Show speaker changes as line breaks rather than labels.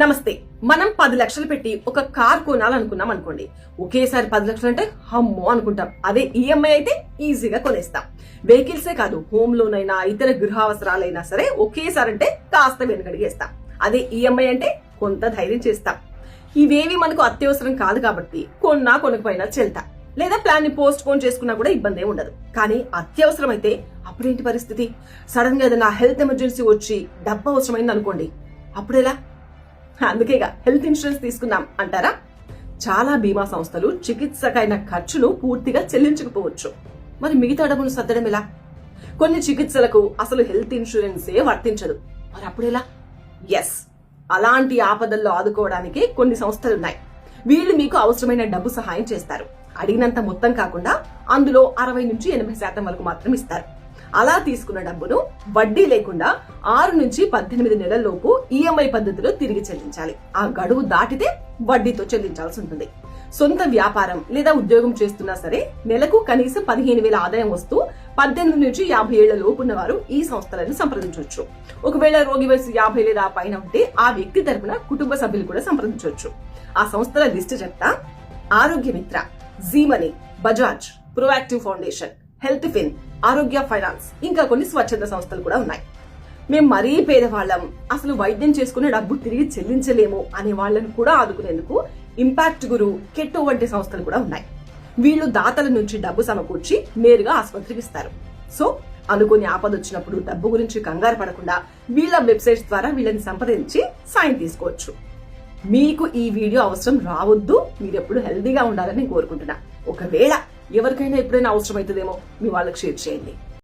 నమస్తే. మనం 10 లక్షలు పెట్టి ఒక కార్ కొనాలనుకున్నాం అనుకోండి. ఒకేసారి 10 లక్షలు అంటే హమ్మో అనుకుంటాం. అదే ఈఎంఐ అయితే ఈజీగా కొనేస్తాం. వెహికల్సే కాదు, హోమ్ లోన్ అయినా ఇతర గృహావసరాలైనా సరే ఒకేసారి అంటే కాస్త వెనుకడిగేస్తాం. అదే ఈఎంఐ అంటే కొంత ధైర్యం చేస్తాం. ఇవేవి మనకు అత్యవసరం కాదు కాబట్టి కొన్నా కొనకపోయినా చెల్తా, లేదా ప్లాన్ ని పోస్ట్ పోన్ చేసుకున్నా కూడా ఇబ్బంది ఉండదు. కానీ అత్యవసరం అయితే అప్పుడేంటి పరిస్థితి? సడన్ గా ఏదైనా హెల్త్ ఎమర్జెన్సీ వచ్చి డబ్బు అవసరమైంది అనుకోండి, అప్పుడెలా? అందుకేగా హెల్త్ ఇన్సూరెన్స్ తీసుకున్నాం అంటారా? చాలా బీమా సంస్థలు చికిత్సకైన ఖర్చును పూర్తిగా చెల్లించకపోవచ్చు. మరి మిగతా డబ్బును సర్దడం ఎలా? కొన్ని చికిత్సలకు అసలు హెల్త్ ఇన్సూరెన్సే వర్తించదు. మరి అప్పుడెలా? ఎస్, అలాంటి ఆపదల్లో ఆదుకోవడానికి కొన్ని సంస్థలున్నాయి. వీళ్ళు మీకు అవసరమైన డబ్బు సహాయం చేస్తారు. అడిగినంత మొత్తం కాకుండా అందులో 60 నుంచి 80% వరకు మాత్రం ఇస్తారు. అలా తీసుకున్న డబ్బును వడ్డీ లేకుండా 6 నుంచి 18 నెలల్లోపు ఈఎంఐ పద్ధతిలో తిరిగి చెల్లించాలి. ఆ గడువు దాటితే వడ్డీతో చెల్లించాల్సి ఉంటుంది. సొంత వ్యాపారం లేదా ఉద్యోగం చేస్తున్నా సరే నెలకు కనీసం 15,000 ఆదాయం వస్తూ 18 నుంచి 50 ఏళ్ల లోపున్న వారు ఈ సంస్థలను సంప్రదించవచ్చు. ఒకవేళ రోగి వయసు 50 లేదా పైన ఉంటే ఆ వ్యక్తి తరపున కుటుంబ సభ్యులు కూడా సంప్రదించవచ్చు. ఆ సంస్థల లిస్టు చెప్తా: ఆరోగ్య మిత్ర, జీమనీ, బజాజ్, ప్రోయాక్టివ్ ఫౌండేషన్, హెల్త్ ఫిన్, ఆరోగ్య ఫైనాన్స్, ఇంకా కొన్ని స్వచ్ఛంద సంస్థలు కూడా ఉన్నాయి. మేము మరీ పేదవాళ్లం, అసలు వైద్యం చేసుకునే డబ్బు తిరిగి చెల్లించలేము అనే వాళ్లను కూడా ఆదుకునేందుకు ఇంపాక్ట్ గురు, కెట్టో వంటి సంస్థలు కూడా ఉన్నాయి. వీళ్ళు దాతల నుంచి డబ్బు సమకూర్చి నేరుగా ఆసుపత్రికి ఇస్తారు. సో అనుకుని ఆపదొచ్చినప్పుడు డబ్బు గురించి కంగారు పడకుండా వీళ్ళ వెబ్సైట్స్ ద్వారా వీళ్ళని సంప్రదించి సాయం తీసుకోవచ్చు. మీకు ఈ వీడియో అవసరం రావద్దు, మీరెప్పుడు హెల్దీగా ఉండాలని కోరుకుంటున్నా. ఒకవేళ ఎవరికైనా ఎప్పుడైనా అవసరం అవుతుందేమో మీ వాళ్ళకి షేర్ చేయండి.